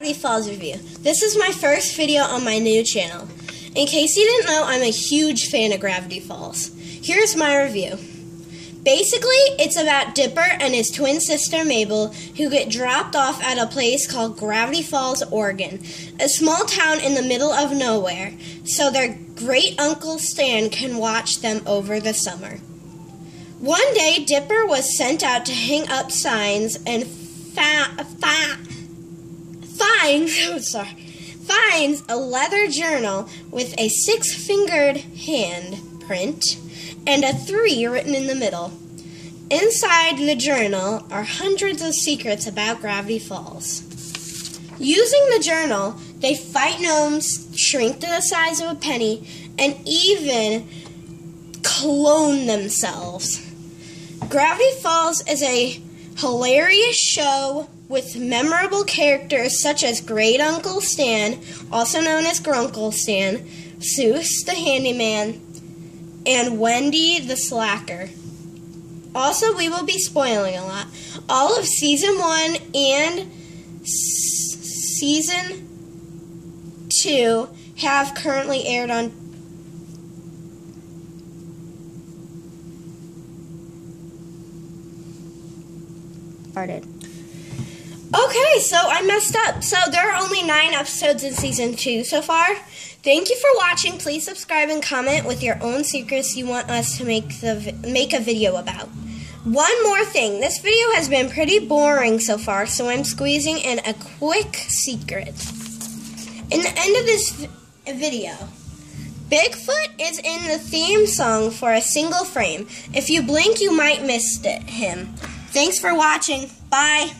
Gravity Falls review. This is my first video on my new channel. In case you didn't know, I'm a huge fan of Gravity Falls. Here's my review. Basically, it's about Dipper and his twin sister Mabel, who get dropped off at a place called Gravity Falls, Oregon, a small town in the middle of nowhere, so their great uncle Stan can watch them over the summer. One day, Dipper was sent out to hang up signs and finds a leather journal with a 6-fingered hand print and a 3 written in the middle. Inside the journal are hundreds of secrets about Gravity Falls. Using the journal, they fight gnomes, shrink to the size of a penny, and even clone themselves. Gravity Falls is a hilarious show with memorable characters such as Great Uncle Stan, also known as Grunkle Stan, Seuss the Handyman, and Wendy the Slacker. Also, we will be spoiling a lot. All of Season 1 and Season 2 have currently aired on Okay, so I messed up. So there are only 9 episodes in Season 2 so far. Thank you for watching. Please subscribe and comment with your own secrets you want us to make a video about. One more thing. This video has been pretty boring so far, so I'm squeezing in a quick secret. In the end of this video, Bigfoot is in the theme song for a single frame. If you blink, you might miss him. Thanks for watching. Bye.